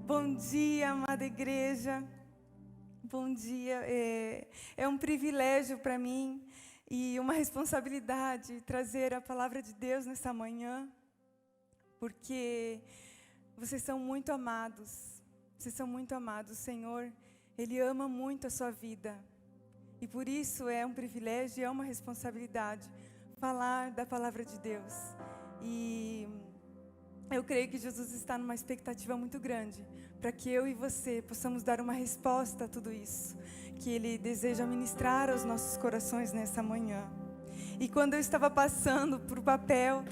Bom dia, amada igreja. Bom dia. É um privilégio para mim e uma responsabilidade trazer a palavra de Deus nessa manhã, porque vocês são muito amados. Vocês são muito amados. O Senhor, Ele ama muito a sua vida. E por isso é um privilégio e é uma responsabilidade falar da palavra de Deus. E eu creio que Jesus está numa expectativa muito grande para que eu e você possamos dar uma resposta a tudo isso que Ele deseja ministrar aos nossos corações nessa manhã. E quando eu estava passando por papel,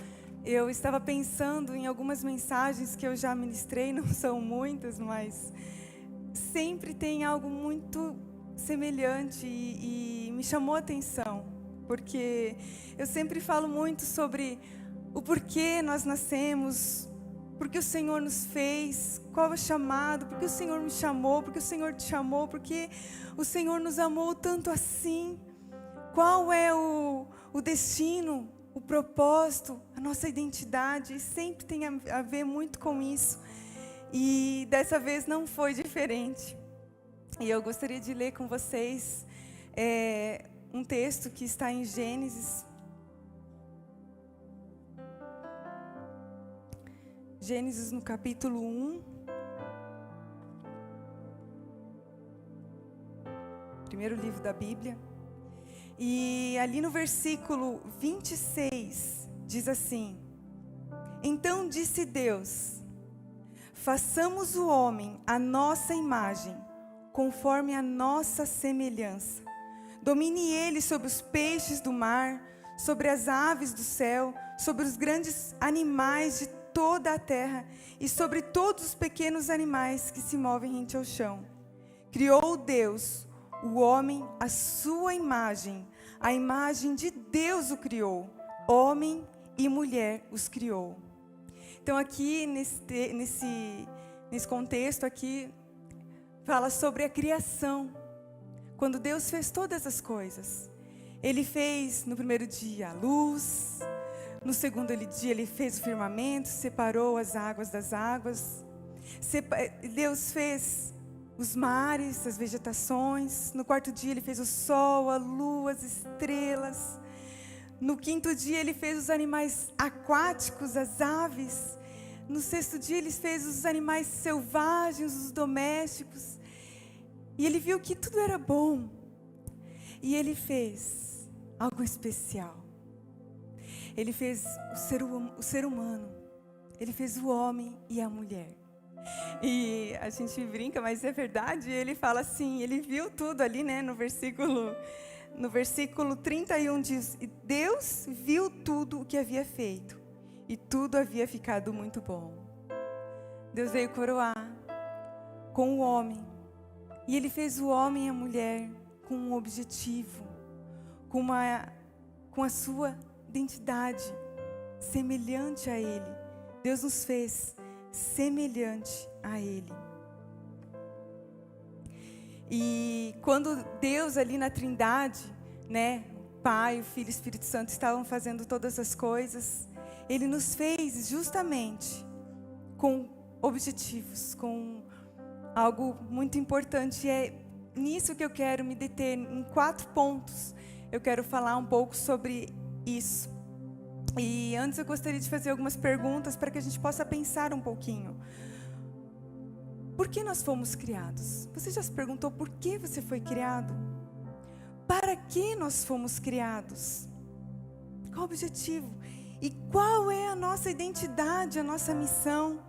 eu estava pensando em algumas mensagens que eu já ministrei, não são muitas, mas sempre tem algo muito semelhante e me chamou a atenção, porque eu sempre falo muito sobre o porquê nós nascemos, porque o Senhor nos fez, qual é o chamado, porque o Senhor me chamou, porque o Senhor te chamou, porque o Senhor nos amou tanto assim, qual é o destino, o propósito, a nossa identidade, e sempre tem a ver muito com isso, e dessa vez não foi diferente. E eu gostaria de ler com vocês um texto que está em Gênesis. Gênesis no capítulo 1. Primeiro livro da Bíblia. E ali no versículo 26, diz assim: Então disse Deus: façamos o homem à nossa imagem, conforme a nossa semelhança. Domine ele sobre os peixes do mar, sobre as aves do céu, sobre os grandes animais de toda a terra e sobre todos os pequenos animais que se movem rente ao chão. Criou Deus o homem à sua imagem, a imagem de Deus o criou, homem e mulher os criou. Então aqui nesse contexto aqui fala sobre a criação. Quando Deus fez todas as coisas, Ele fez no primeiro dia a luz. No segundo dia Ele fez o firmamento, separou as águas das águas. Deus fez os mares, as vegetações. No quarto dia Ele fez o sol, a lua, as estrelas. No quinto dia Ele fez os animais aquáticos, as aves. No sexto dia Ele fez os animais selvagens, os domésticos. E Ele viu que tudo era bom. E Ele fez algo especial. Ele fez o ser humano. Ele fez o homem e a mulher. E a gente brinca, mas é verdade. Ele fala assim, ele viu tudo ali, né? No versículo 31 diz: Deus viu tudo o que havia feito. E tudo havia ficado muito bom. Deus veio coroar com o homem. E Ele fez o homem e a mulher com um objetivo. Com a sua identidade semelhante a Ele. Deus nos fez semelhante a Ele. E quando Deus ali na Trindade, né, o Pai, o Filho e o Espírito Santo estavam fazendo todas as coisas, Ele nos fez justamente com objetivos, com algo muito importante. E é nisso que eu quero me deter, em 4 pontos. Eu quero falar um pouco sobre isso. E antes eu gostaria de fazer algumas perguntas para que a gente possa pensar um pouquinho. Por que nós fomos criados? Você já se perguntou por que você foi criado? Para que nós fomos criados? Qual o objetivo? E qual é a nossa identidade, a nossa missão?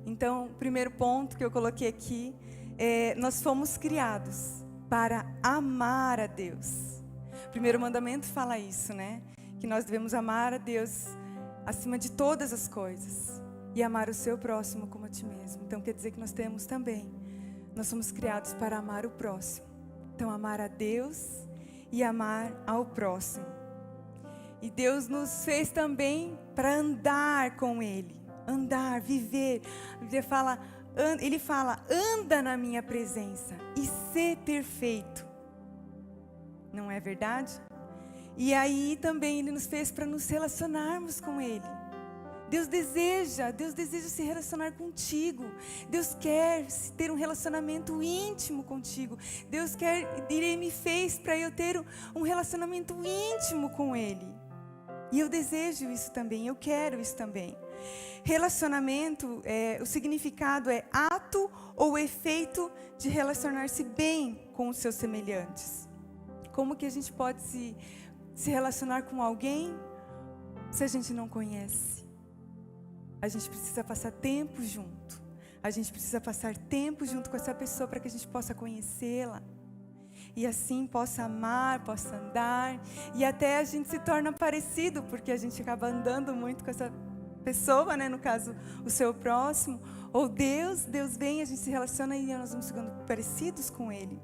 Então, o primeiro ponto que eu coloquei aqui é: nós fomos criados para amar a Deus. O primeiro mandamento fala isso, né? Que nós devemos amar a Deus acima de todas as coisas e amar o seu próximo como a ti mesmo. Então quer dizer que nós somos criados para amar o próximo. Então amar a Deus e amar ao próximo. E Deus nos fez também para andar com Ele, andar, viver. Ele fala, anda na minha presença e ser perfeito. Não é verdade? E aí também Ele nos fez para nos relacionarmos com Ele. Deus deseja se relacionar contigo. Deus quer ter um relacionamento íntimo contigo. Deus quer, Ele me fez para eu ter um relacionamento íntimo com Ele. E eu desejo isso também, eu quero isso também. Relacionamento, o significado é ato ou efeito de relacionar-se bem com os seus semelhantes. Como que a gente pode se relacionar com alguém se a gente não conhece? A gente precisa passar tempo junto. A gente precisa passar tempo junto com essa pessoa para que a gente possa conhecê-la. E assim possa amar, possa andar. E até a gente se torna parecido, porque a gente acaba andando muito com essa pessoa, né? No caso, o seu próximo. Ou Deus vem, a gente se relaciona e nós vamos ficando parecidos com Ele.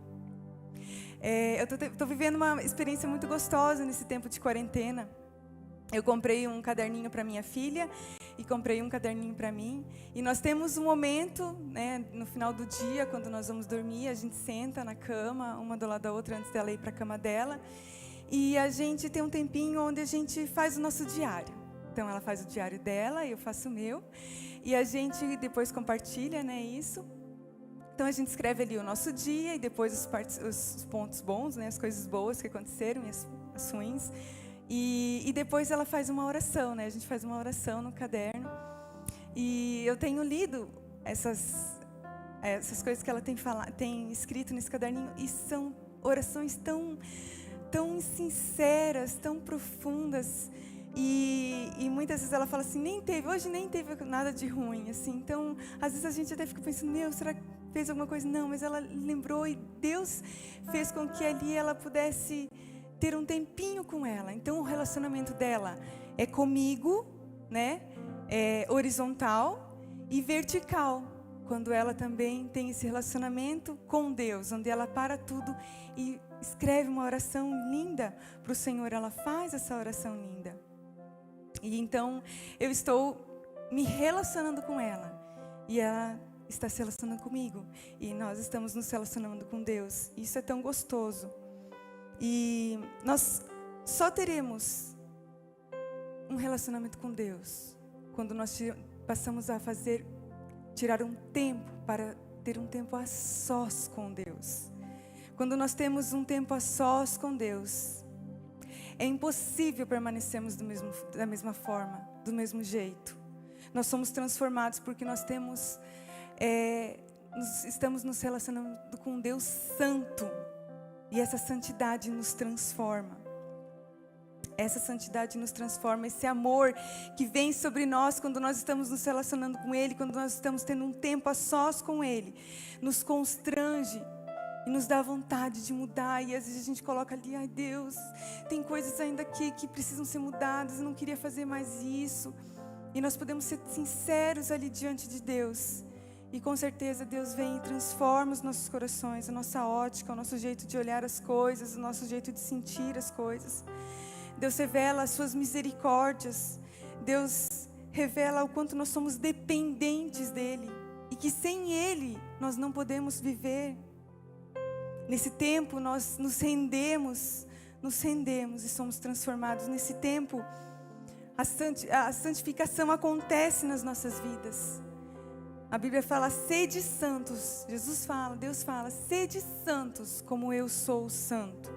Eu estou vivendo uma experiência muito gostosa nesse tempo de quarentena. Eu comprei um caderninho para minha filha e comprei um caderninho para mim. E nós temos um momento, né, no final do dia, quando nós vamos dormir, a gente senta na cama, uma do lado da outra, antes dela ir para a cama dela. E a gente tem um tempinho onde a gente faz o nosso diário. Então, ela faz o diário dela, eu faço o meu. E a gente depois compartilha, né, isso. Então, a gente escreve ali o nosso dia e depois os pontos bons, né, as coisas boas que aconteceram e as ruins. E depois ela faz uma oração, né? A gente faz uma oração no caderno. E eu tenho lido essas coisas que ela tem escrito nesse caderninho. E são orações tão sinceras, tão profundas. E muitas vezes ela fala assim, hoje nem teve nada de ruim, assim. Então, às vezes a gente até fica pensando, será que fez alguma coisa? Não, mas ela lembrou e Deus fez com que ali ela pudesse ter um tempinho com ela. Então, o relacionamento dela é comigo, né? É horizontal e vertical. Quando ela também tem esse relacionamento com Deus, onde ela para tudo e escreve uma oração linda para o Senhor. Ela faz essa oração linda. E então, eu estou me relacionando com ela. E ela está se relacionando comigo. E nós estamos nos relacionando com Deus. Isso é tão gostoso. E nós só teremos um relacionamento com Deus quando nós passamos a tirar um tempo para ter um tempo a sós com Deus. Quando nós temos um tempo a sós com Deus, é impossível permanecermos da mesma forma, do mesmo jeito. Nós somos transformados porque nós estamos nos relacionando com Deus Santo. E essa santidade nos transforma. Essa santidade nos transforma. Esse amor que vem sobre nós quando nós estamos nos relacionando com Ele, quando nós estamos tendo um tempo a sós com Ele, nos constrange e nos dá vontade de mudar. E às vezes a gente coloca ali, ai Deus, tem coisas ainda aqui que precisam ser mudadas, eu não queria fazer mais isso. E nós podemos ser sinceros ali diante de Deus. E com certeza Deus vem e transforma os nossos corações, a nossa ótica, o nosso jeito de olhar as coisas, o nosso jeito de sentir as coisas. Deus revela as suas misericórdias. Deus revela o quanto nós somos dependentes dEle. E que sem Ele nós não podemos viver. Nesse tempo nós nos rendemos e somos transformados. Nesse tempo a santificação acontece nas nossas vidas. A Bíblia fala, sede santos. Deus fala, sede santos como eu sou santo.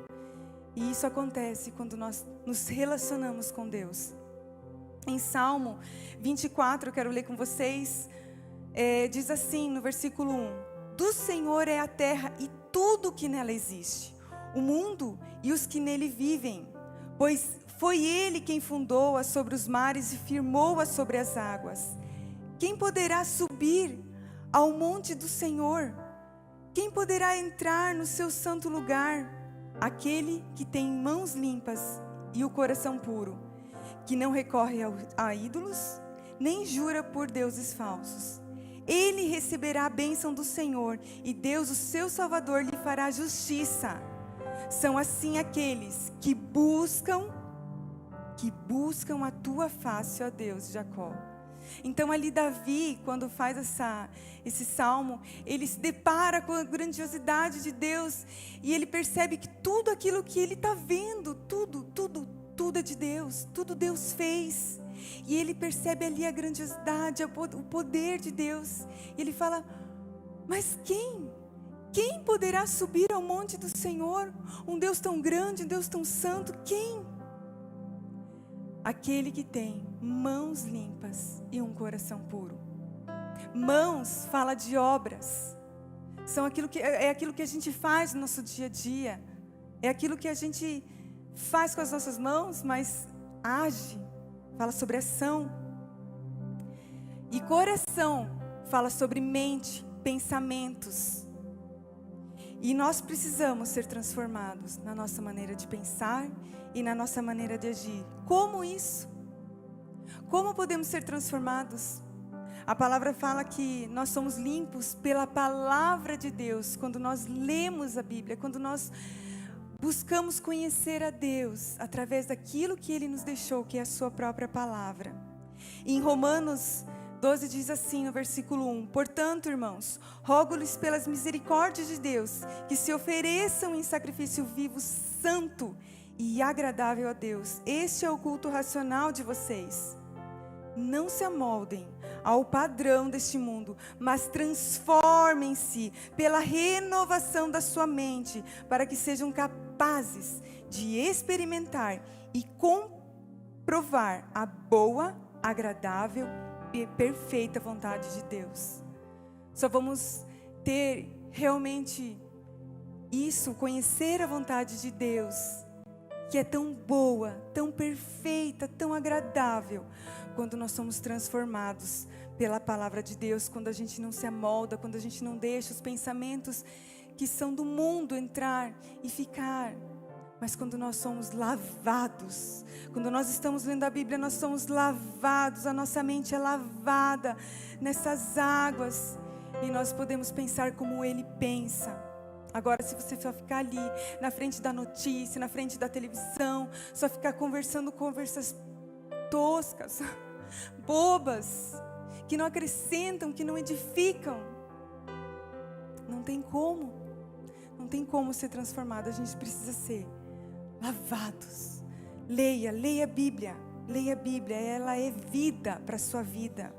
E isso acontece quando nós nos relacionamos com Deus. Em Salmo 24, eu quero ler com vocês, diz assim no versículo 1. Do Senhor é a terra e tudo o que nela existe, o mundo e os que nele vivem. Pois foi Ele quem fundou-a sobre os mares e firmou-a sobre as águas. Quem poderá subir ao monte do Senhor? Quem poderá entrar no seu santo lugar? Aquele que tem mãos limpas e o coração puro, que não recorre a ídolos, nem jura por deuses falsos. Ele receberá a bênção do Senhor, e Deus, o seu Salvador, lhe fará justiça. São assim aqueles que buscam a tua face, ó Deus de Jacó. Então ali Davi, quando faz esse salmo, ele se depara com a grandiosidade de Deus e ele percebe que tudo aquilo que ele está vendo, tudo é de Deus, tudo Deus fez. E ele percebe ali a grandiosidade, o poder de Deus. E ele fala: mas quem poderá subir ao monte do Senhor? Um Deus tão grande, um Deus tão santo, quem? Aquele que tem mãos limpas e um coração puro. Mãos fala de obras. É aquilo que a gente faz no nosso dia a dia. É aquilo que a gente faz com as nossas mãos, mas age. Fala sobre ação. E coração fala sobre mente, pensamentos. E nós precisamos ser transformados na nossa maneira de pensar e na nossa maneira de agir. Como isso? Como podemos ser transformados? A palavra fala que nós somos limpos pela palavra de Deus. Quando nós lemos a Bíblia, quando nós buscamos conhecer a Deus através daquilo que Ele nos deixou, que é a sua própria palavra. E em Romanos 12 diz assim no versículo 1: portanto, irmãos, rogo-lhes pelas misericórdias de Deus, que se ofereçam em sacrifício vivo, santo e agradável a Deus. Este é o culto racional de vocês. Não se amoldem ao padrão deste mundo, mas transformem-se pela renovação da sua mente, para que sejam capazes de experimentar e comprovar a boa, agradável e perfeita vontade de Deus. Só vamos ter realmente isso, conhecer a vontade de Deus, que é tão boa, tão perfeita, tão agradável, quando nós somos transformados pela palavra de Deus, quando a gente não se amolda, quando a gente não deixa os pensamentos que são do mundo entrar e ficar. Mas quando nós somos lavados, quando nós estamos lendo a Bíblia, nós somos lavados, a nossa mente é lavada nessas águas, e nós podemos pensar como Ele pensa. Agora, se você só ficar ali, na frente da notícia, na frente da televisão, só ficar conversando conversas toscas, bobas, que não acrescentam, que não edificam, não tem como ser transformado. A gente precisa ser lavados. Leia a Bíblia, ela é vida para a sua vida.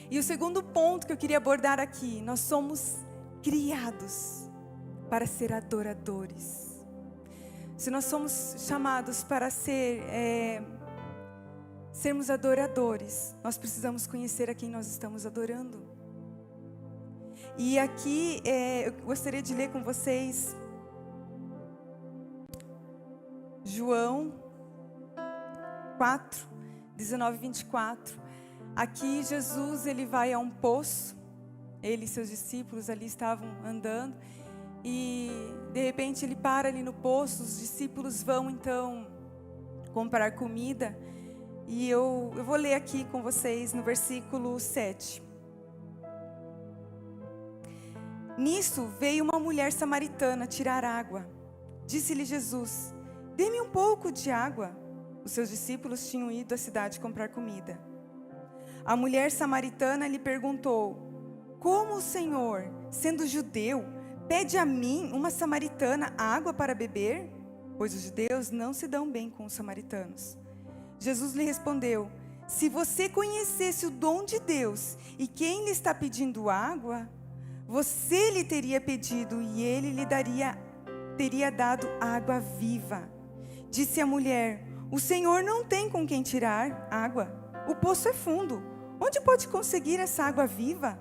E o segundo ponto que eu queria abordar aqui: nós somos criados para ser adoradores. Se nós somos chamados para sermos adoradores, nós precisamos conhecer a quem nós estamos adorando. E aqui eu gostaria de ler com vocês João 4, 19 e 24. Aqui Jesus, ele vai a um poço. Ele e seus discípulos ali estavam andando, e de repente ele para ali no poço. Os discípulos vão então comprar comida, e eu vou ler aqui com vocês no versículo 7. Nisso veio uma mulher samaritana tirar água. Disse-lhe Jesus: dê-me um pouco de água. Os seus discípulos tinham ido à cidade comprar comida. A mulher samaritana lhe perguntou: como o Senhor, sendo judeu, pede a mim, uma samaritana, água para beber? Pois os judeus não se dão bem com os samaritanos. Jesus lhe respondeu: se você conhecesse o dom de Deus e quem lhe está pedindo água, você lhe teria pedido e ele lhe teria dado água viva. Disse a mulher: o Senhor não tem com quem tirar água. O poço é fundo. Onde pode conseguir essa água viva?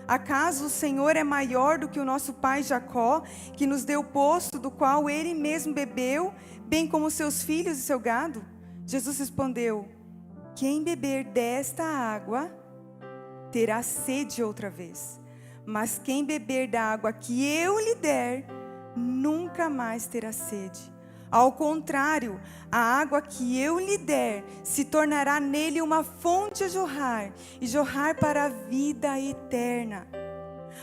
Acaso o Senhor é maior do que o nosso pai Jacó, que nos deu o poço do qual ele mesmo bebeu, bem como seus filhos e seu gado? Jesus respondeu: quem beber desta água terá sede outra vez. Mas quem beber da água que eu lhe der, nunca mais terá sede. Ao contrário, a água que eu lhe der se tornará nele uma fonte a jorrar, e jorrar para a vida eterna.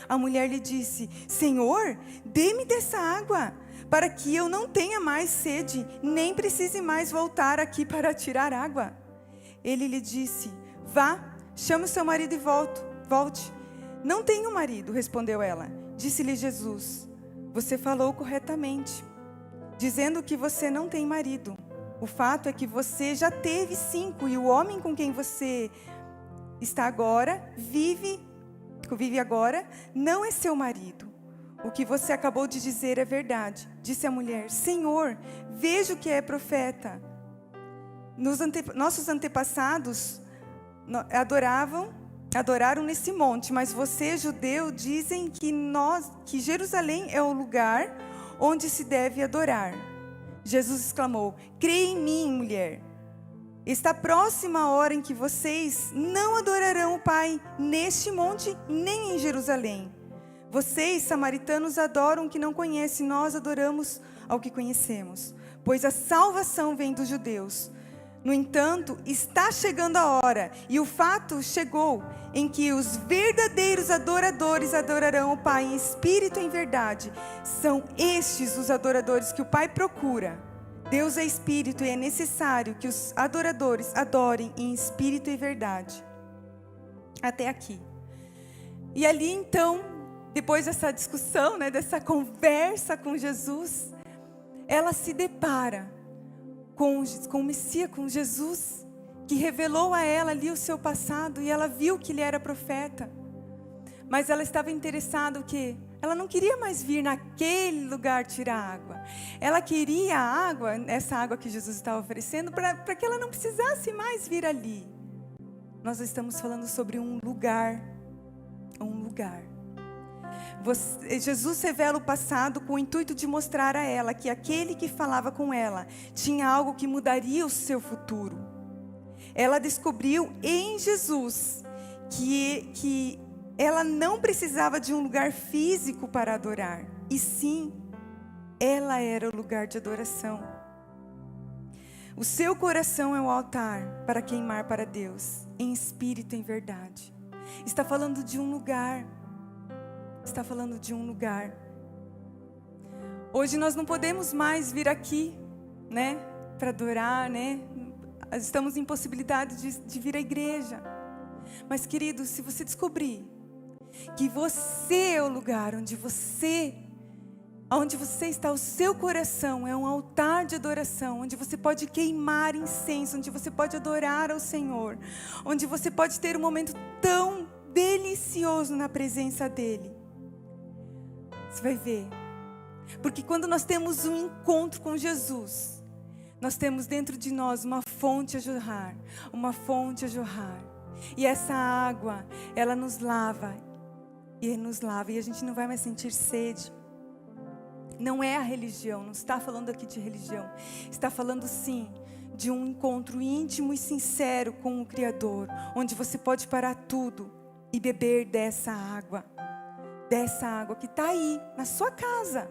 A mulher lhe disse: Senhor, dê-me dessa água, para que eu não tenha mais sede, nem precise mais voltar aqui para tirar água. Ele lhe disse: vá, chame o seu marido e volte. Não tenho marido, respondeu ela. Disse-lhe Jesus: você falou corretamente, dizendo que você não tem marido. O fato é que você já teve 5 e o homem com quem você está agora, vive agora, não é seu marido. O que você acabou de dizer é verdade. Disse a mulher: Senhor, vejo que é profeta. Nossos antepassados adoraram nesse monte, mas você, judeu, dizem que Jerusalém é o lugar onde se deve adorar. Jesus exclamou: creia em mim, mulher. Está próxima a hora em que vocês não adorarão o Pai neste monte, nem em Jerusalém. Vocês, samaritanos, adoram o que não conhecem, nós adoramos ao que conhecemos, pois a salvação vem dos judeus. No entanto, está chegando a hora, e o fato chegou, em que os verdadeiros adoradores adorarão o Pai em espírito e em verdade. São estes os adoradores que o Pai procura. Deus é espírito e é necessário que os adoradores adorem em espírito e verdade. Até aqui. E ali então, depois dessa discussão, dessa conversa com Jesus, ela se depara com o Messias, com Jesus, que revelou a ela ali o seu passado, e ela viu que ele era profeta. Mas ela estava interessada o quê? Ela não queria mais vir naquele lugar tirar água. Ela queria a água, essa água que Jesus estava oferecendo, para que ela não precisasse mais vir ali. Nós estamos falando sobre um lugar. Um lugar. Jesus revela o passado com o intuito de mostrar a ela que aquele que falava com ela tinha algo que mudaria o seu futuro. Ela descobriu em Jesus que ela não precisava de um lugar físico para adorar, e sim, ela era o lugar de adoração. O seu coração é o altar para queimar para Deus, em espírito e em verdade. Está falando de um lugar. Está falando de um lugar. Hoje nós não podemos mais vir aqui, para adorar, Estamos em possibilidade de vir à igreja. Mas, querido, se você descobrir que você é o lugar onde você está, o seu coração é um altar de adoração, onde você pode queimar incenso, onde você pode adorar ao Senhor, onde você pode ter um momento tão delicioso na presença dEle. Você vai ver. Porque quando nós temos um encontro com Jesus, nós temos dentro de nós uma fonte a jorrar. Uma fonte a jorrar. E essa água, ela nos lava. E a gente não vai mais sentir sede. Não é a religião, não está falando aqui de religião. Está falando sim de um encontro íntimo e sincero com o Criador, onde você pode parar tudo e beber dessa água que está aí, na sua casa,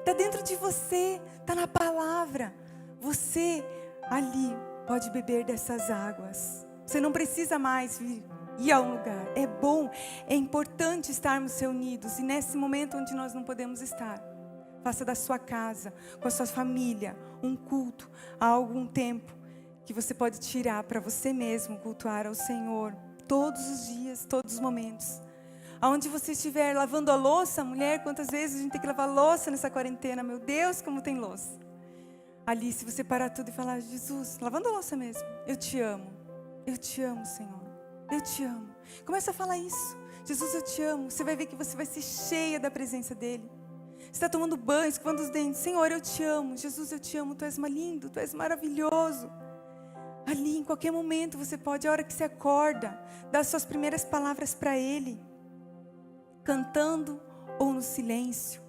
está dentro de você, está na palavra. Você ali pode beber dessas águas. Você não precisa mais ir a um lugar. É bom, é importante estarmos reunidos, e nesse momento onde nós não podemos estar, faça da sua casa, com a sua família, um culto, há algum tempo que você pode tirar para você mesmo cultuar ao Senhor, todos os dias, todos os momentos. Aonde você estiver lavando a louça, mulher, quantas vezes a gente tem que lavar louça nessa quarentena, meu Deus, como tem louça. Ali, se você parar tudo e falar: Jesus, lavando a louça mesmo, eu te amo, Senhor, eu te amo. Começa a falar isso: Jesus, eu te amo. Você vai ver que você vai ser cheia da presença dEle. Você está tomando banho, escovando os dentes: Senhor, eu te amo. Jesus, eu te amo. Tu és lindo, tu és maravilhoso. Ali, em qualquer momento, você pode, a hora que você acorda, dar as suas primeiras palavras para Ele, cantando ou no silêncio,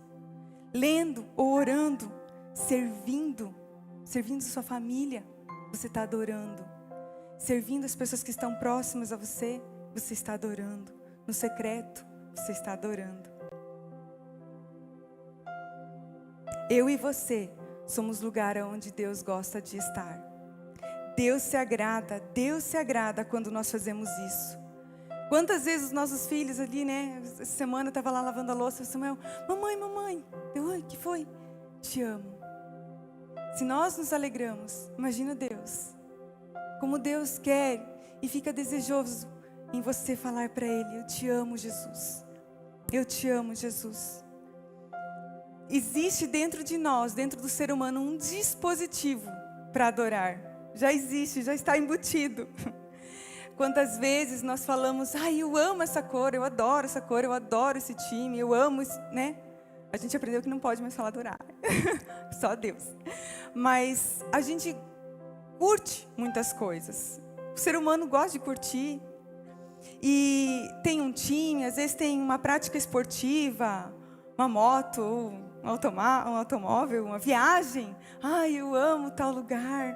lendo ou orando, servindo sua família, você está adorando. Servindo as pessoas que estão próximas a você, você está adorando. No secreto, você está adorando. Eu e você somos lugar onde Deus gosta de estar. Deus se agrada quando nós fazemos isso. Quantas vezes os nossos filhos ali, essa semana eu estava lá lavando a louça, Samuel: mamãe, oi, que foi? Te amo. Se nós nos alegramos, imagina Deus. Como Deus quer e fica desejoso em você falar para Ele: eu te amo, Jesus. Eu te amo, Jesus. Existe dentro de nós, dentro do ser humano, um dispositivo para adorar. Já existe, já está embutido. Quantas vezes nós falamos, eu amo essa cor, eu adoro essa cor, eu adoro esse time, eu amo, né? A gente aprendeu que não pode mais falar adorar. Só Deus. Mas a gente curte muitas coisas. O ser humano gosta de curtir. E tem um time, às vezes tem uma prática esportiva, uma moto, um automóvel, uma viagem. Eu amo tal lugar.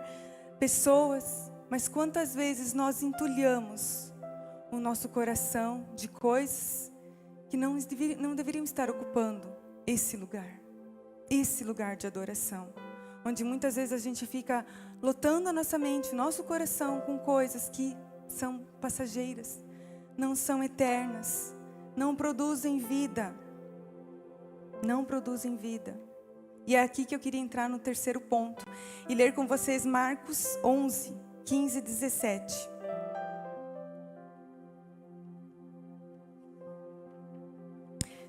Pessoas. Mas quantas vezes nós entulhamos o nosso coração de coisas que não deveriam estar ocupando esse lugar de adoração, onde muitas vezes a gente fica lotando a nossa mente, o nosso coração com coisas que são passageiras, não são eternas, não produzem vida, E é aqui que eu queria entrar no terceiro ponto e ler com vocês Marcos 11, 15 e 17.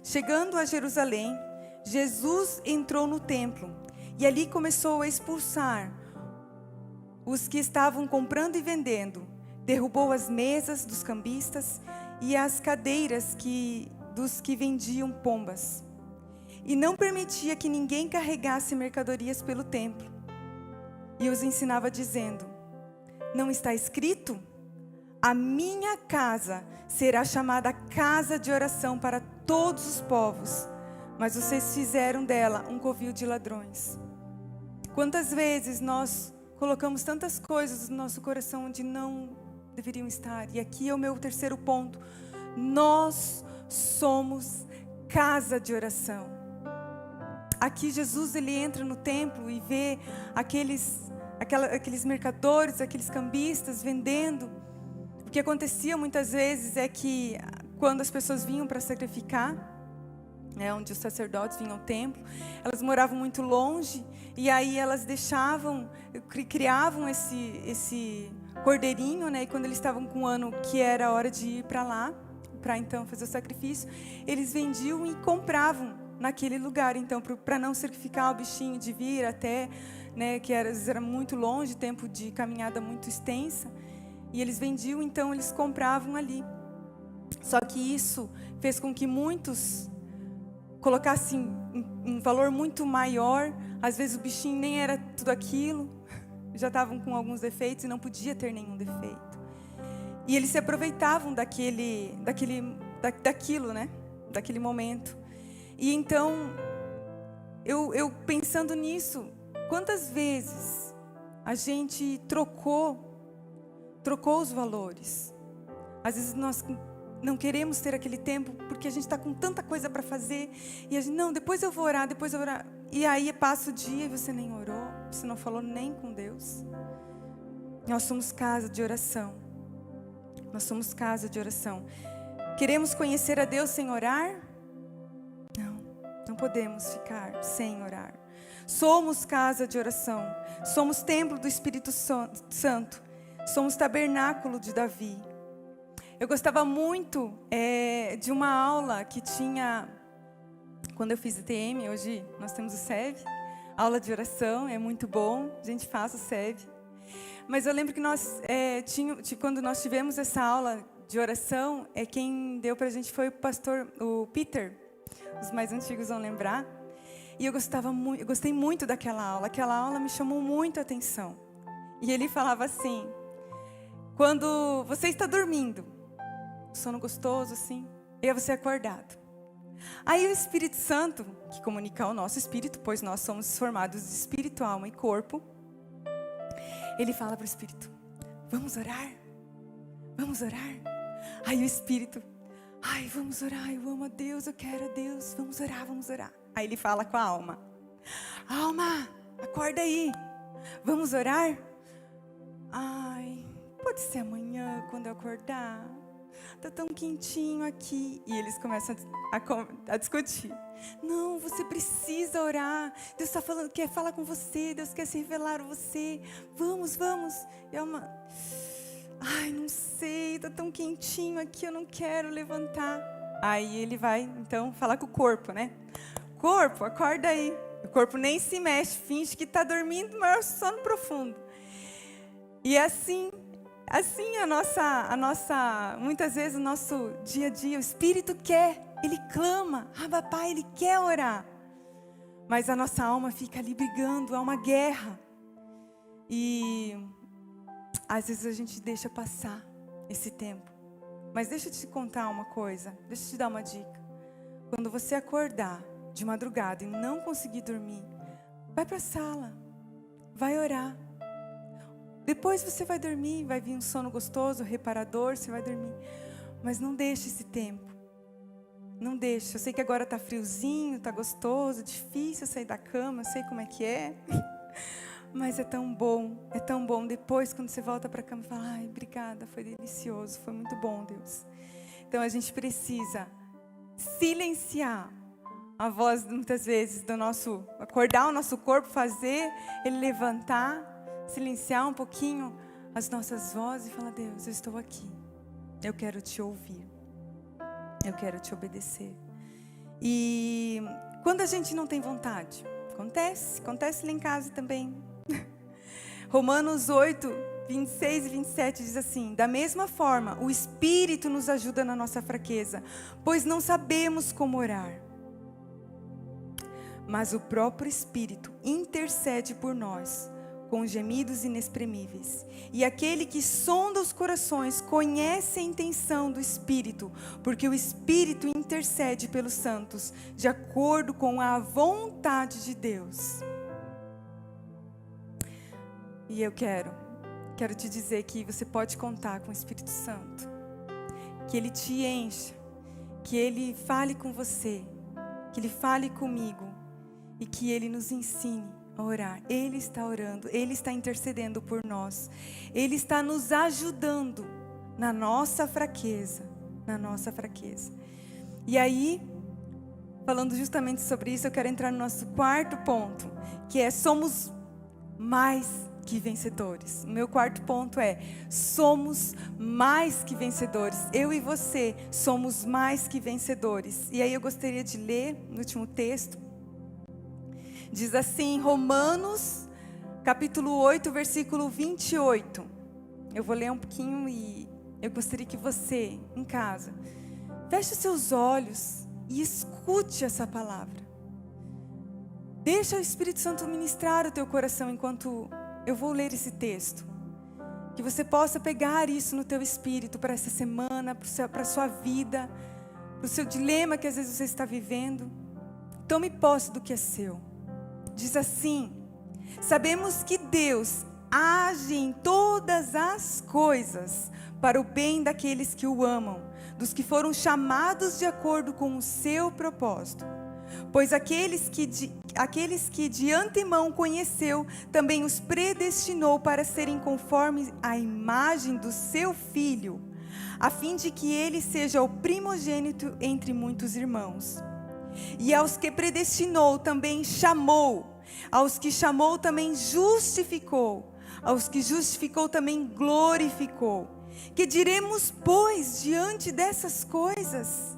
Chegando a Jerusalém, Jesus entrou no templo e ali começou a expulsar os que estavam comprando e vendendo. Derrubou as mesas dos cambistas e as cadeiras dos que vendiam pombas. E não permitia que ninguém carregasse mercadorias pelo templo. E os ensinava dizendo: não está escrito? A minha casa será chamada casa de oração para todos os povos, mas vocês fizeram dela um covil de ladrões. Quantas vezes nós colocamos tantas coisas no nosso coração onde não deveriam estar? E aqui é o meu terceiro ponto. Nós somos casa de oração. Aqui Jesus, ele entra no templo e vê aqueles mercadores, aqueles cambistas vendendo. O que acontecia muitas vezes é que quando as pessoas vinham para sacrificar, onde os sacerdotes vinham ao templo, elas moravam muito longe, e aí elas criavam esse cordeirinho, e quando eles estavam com um ano que era a hora de ir para lá, para então fazer o sacrifício, eles vendiam e compravam naquele lugar, então, para não sacrificar o bichinho, de vir até, que era muito longe, tempo de caminhada muito extensa, e eles vendiam, então eles compravam ali. Só que isso fez com que muitos colocassem um valor muito maior. Às vezes o bichinho nem era tudo aquilo, já estavam com alguns defeitos e não podia ter nenhum defeito. E eles se aproveitavam daquilo, daquele momento. E então, eu pensando nisso, quantas vezes a gente trocou os valores? Às vezes nós não queremos ter aquele tempo porque a gente está com tanta coisa para fazer, e a gente, não, depois eu vou orar, e aí passa o dia e você nem orou, você não falou nem com Deus. Nós somos casa de oração. Queremos conhecer a Deus sem orar? Não podemos ficar sem orar. Somos casa de oração. Somos templo do Espírito Santo. Somos tabernáculo de Davi. Eu gostava muito de uma aula que tinha, quando eu fiz ITM, hoje nós temos o SEV, aula de oração, é muito bom, a gente faz o SEV. Mas eu lembro que quando nós tivemos essa aula de oração, quem deu pra gente foi o Peter. Os mais antigos vão lembrar. E eu gostei muito daquela aula. Aquela aula me chamou muito a atenção. E ele falava assim: quando você está dormindo, sono gostoso assim, e aí você é acordado. Aí o Espírito Santo, que comunica ao nosso espírito, pois nós somos formados de espírito, alma e corpo, ele fala para o espírito: vamos orar? Vamos orar? Aí o espírito: vamos orar, eu amo a Deus, eu quero a Deus, vamos orar. Aí ele fala com a alma: alma, acorda aí, vamos orar? Pode ser amanhã, quando eu acordar, tá tão quentinho aqui. E eles começam a discutir. Não, você precisa orar, Deus está falando, quer falar com você, Deus quer se revelar a você, vamos. E a alma: não sei, tá tão quentinho aqui, eu não quero levantar. Aí ele vai, então, falar com o corpo, Corpo, acorda aí. O corpo nem se mexe, finge que está dormindo, maior sono profundo. E assim muitas vezes o nosso dia a dia, o Espírito quer, ele clama, Abba Pai, ele quer orar. Mas a nossa alma fica ali brigando, há uma guerra. E às vezes a gente deixa passar esse tempo. Mas deixa eu te contar uma coisa, deixa eu te dar uma dica. Quando você acordar de madrugada e não conseguir dormir, vai para a sala, vai orar. Depois você vai dormir, vai vir um sono gostoso, reparador, você vai dormir. Mas não deixe esse tempo. Não deixe. Eu sei que agora está friozinho, está gostoso, difícil sair da cama, eu sei como é que é. Mas é tão bom, é tão bom. Depois, quando você volta para a cama, fala, ai, obrigada, foi delicioso, foi muito bom, Deus. Então a gente precisa silenciar a voz, muitas vezes, do nosso, acordar o nosso corpo, fazer ele levantar, silenciar um pouquinho as nossas vozes e falar, Deus, eu estou aqui, eu quero te ouvir, eu quero te obedecer. E quando a gente não tem vontade, acontece lá em casa também. Romanos 8, 26 e 27 diz assim, da mesma forma, o Espírito nos ajuda na nossa fraqueza, pois não sabemos como orar. Mas o próprio Espírito intercede por nós, com gemidos inexprimíveis. E aquele que sonda os corações conhece a intenção do Espírito, porque o Espírito intercede pelos santos, de acordo com a vontade de Deus. E eu quero te dizer que você pode contar com o Espírito Santo, que Ele te encha, que Ele fale com você, que Ele fale comigo, e que Ele nos ensine a orar. Ele está orando, Ele está intercedendo por nós, Ele está nos ajudando na nossa fraqueza, E aí, falando justamente sobre isso, eu quero entrar no nosso quarto ponto, que é somos mais que vencedores. O meu quarto ponto é, somos mais que vencedores. Eu e você somos mais que vencedores. E aí eu gostaria de ler no último texto. Diz assim, Romanos, capítulo 8, versículo 28. Eu vou ler um pouquinho e eu gostaria que você, em casa, feche os seus olhos e escute essa palavra. Deixa o Espírito Santo ministrar o teu coração enquanto eu vou ler esse texto. Que você possa pegar isso no teu espírito para essa semana, para a sua vida, para o seu dilema que às vezes você está vivendo. Tome posse do que é seu. Diz assim, sabemos que Deus age em todas as coisas para o bem daqueles que o amam, dos que foram chamados de acordo com o seu propósito. Pois aqueles que de antemão conheceu, também os predestinou para serem conformes à imagem do seu Filho, a fim de que ele seja o primogênito entre muitos irmãos. E aos que predestinou também chamou, aos que chamou também justificou, aos que justificou também glorificou. Que diremos, pois, diante dessas coisas?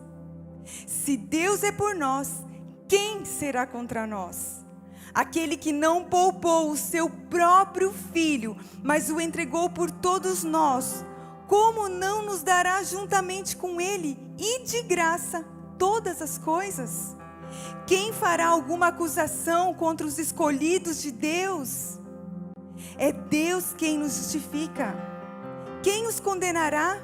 Se Deus é por nós, quem será contra nós? Aquele que não poupou o seu próprio Filho, mas o entregou por todos nós, como não nos dará juntamente com Ele e de graça todas as coisas? Quem fará alguma acusação contra os escolhidos de Deus? É Deus quem nos justifica. Quem os condenará?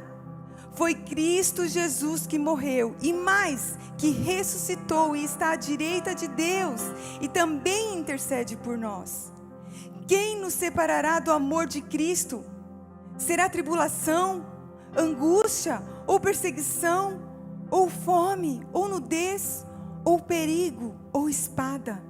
Foi Cristo Jesus que morreu, e mais, que ressuscitou e está à direita de Deus, e também intercede por nós. Quem nos separará do amor de Cristo? Será tribulação, angústia, ou perseguição, ou fome, ou nudez, ou perigo, ou espada?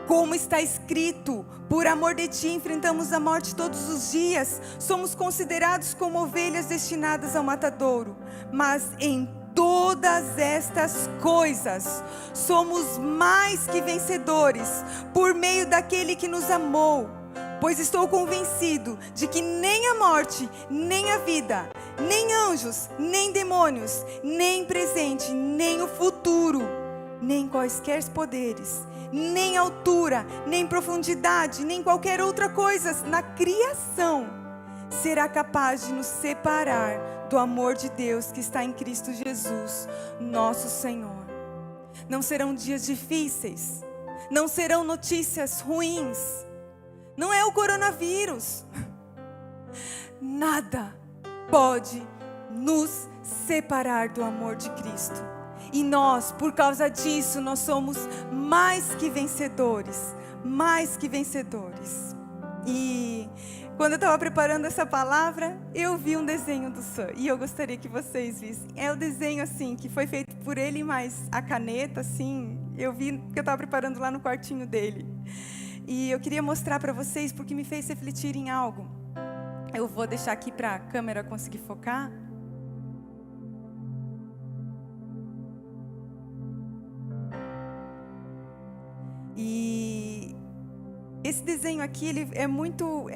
Como está escrito, por amor de ti enfrentamos a morte todos os dias, somos considerados como ovelhas destinadas ao matadouro, mas em todas estas coisas somos mais que vencedores, por meio daquele que nos amou. Pois estou convencido de que nem a morte, nem a vida, nem anjos, nem demônios, nem presente, nem o futuro, nem quaisquer poderes, nem altura, nem profundidade, nem qualquer outra coisa na criação será capaz de nos separar do amor de Deus que está em Cristo Jesus, nosso Senhor. Não serão dias difíceis, não serão notícias ruins, não é o coronavírus. Nada pode nos separar do amor de Cristo. E nós, por causa disso, nós somos mais que vencedores, mais que vencedores. E quando eu estava preparando essa palavra, eu vi um desenho do Sam, e eu gostaria que vocês vissem. É o desenho assim, que foi feito por ele, mas a caneta assim, eu vi que eu estava preparando lá no quartinho dele. E eu queria mostrar para vocês, porque me fez refletir em algo. Eu vou deixar aqui para a câmera conseguir focar. E esse desenho aqui, ele é muito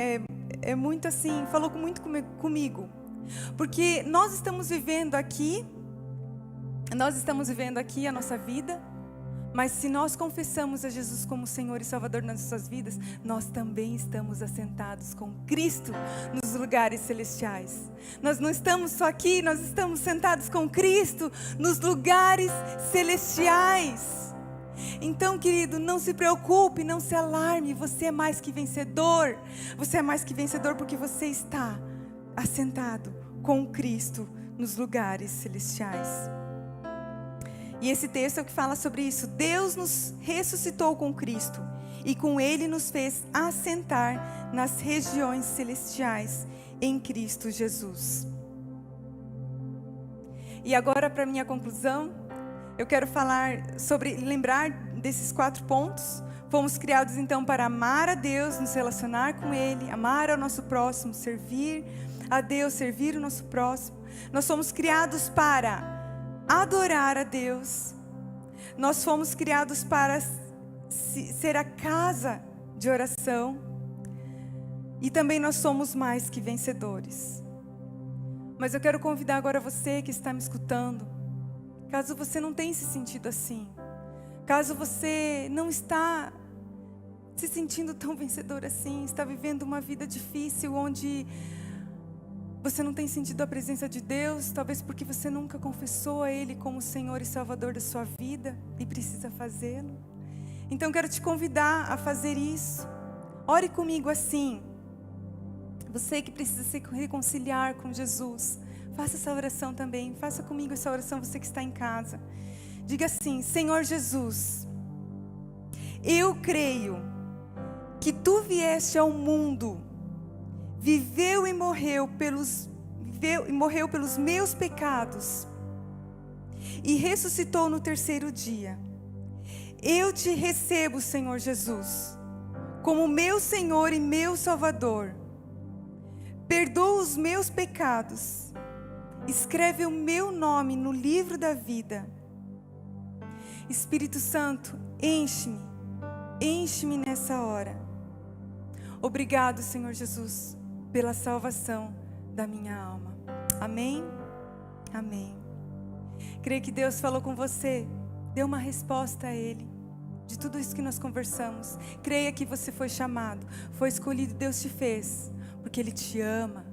assim, falou muito comigo. Porque nós estamos vivendo aqui a nossa vida, mas se nós confessamos a Jesus como Senhor e Salvador nas nossas vidas, nós também estamos assentados com Cristo nos lugares celestiais. Nós não estamos só aqui, nós estamos sentados com Cristo nos lugares celestiais. Então, querido, não se preocupe, não se alarme, você é mais que vencedor. Você é mais que vencedor porque você está assentado com Cristo nos lugares celestiais. E esse texto é o que fala sobre isso. Deus nos ressuscitou com Cristo e com Ele nos fez assentar nas regiões celestiais em Cristo Jesus. E agora, para minha conclusão, eu quero lembrar desses 4 pontos. Fomos criados então para amar a Deus, nos relacionar com Ele, amar ao nosso próximo, servir a Deus, servir o nosso próximo. Nós fomos criados para adorar a Deus. Nós fomos criados para ser a casa de oração. E também nós somos mais que vencedores. Mas eu quero convidar agora você que está me escutando, caso você não tenha se sentido assim, caso você não está se sentindo tão vencedor assim, está vivendo uma vida difícil onde você não tem sentido a presença de Deus, talvez porque você nunca confessou a Ele como Senhor e Salvador da sua vida e precisa fazê-lo. Então eu quero te convidar a fazer isso. Ore comigo assim. Você que precisa se reconciliar com Jesus, faça essa oração também. Faça comigo essa oração, você que está em casa. Diga assim: Senhor Jesus, eu creio que Tu vieste ao mundo, viveu e morreu pelos meus pecados e ressuscitou no 3º dia. Eu Te recebo, Senhor Jesus, como meu Senhor e meu Salvador. Perdoa os meus pecados, escreve o meu nome no livro da vida. Espírito Santo, enche-me nessa hora. Obrigado, Senhor Jesus, pela salvação da minha alma. Amém? Amém. Creio que Deus falou com você, deu uma resposta a Ele, de tudo isso que nós conversamos. Creia que você foi chamado, foi escolhido, Deus te fez, porque Ele te ama,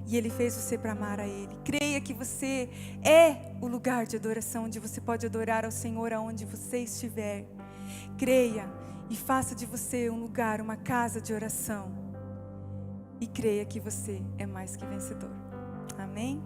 e Ele fez você para amar a Ele. Creia que você é o lugar de adoração, onde você pode adorar ao Senhor aonde você estiver. Creia e faça de você um lugar, uma casa de oração. E creia que você é mais que vencedor. Amém?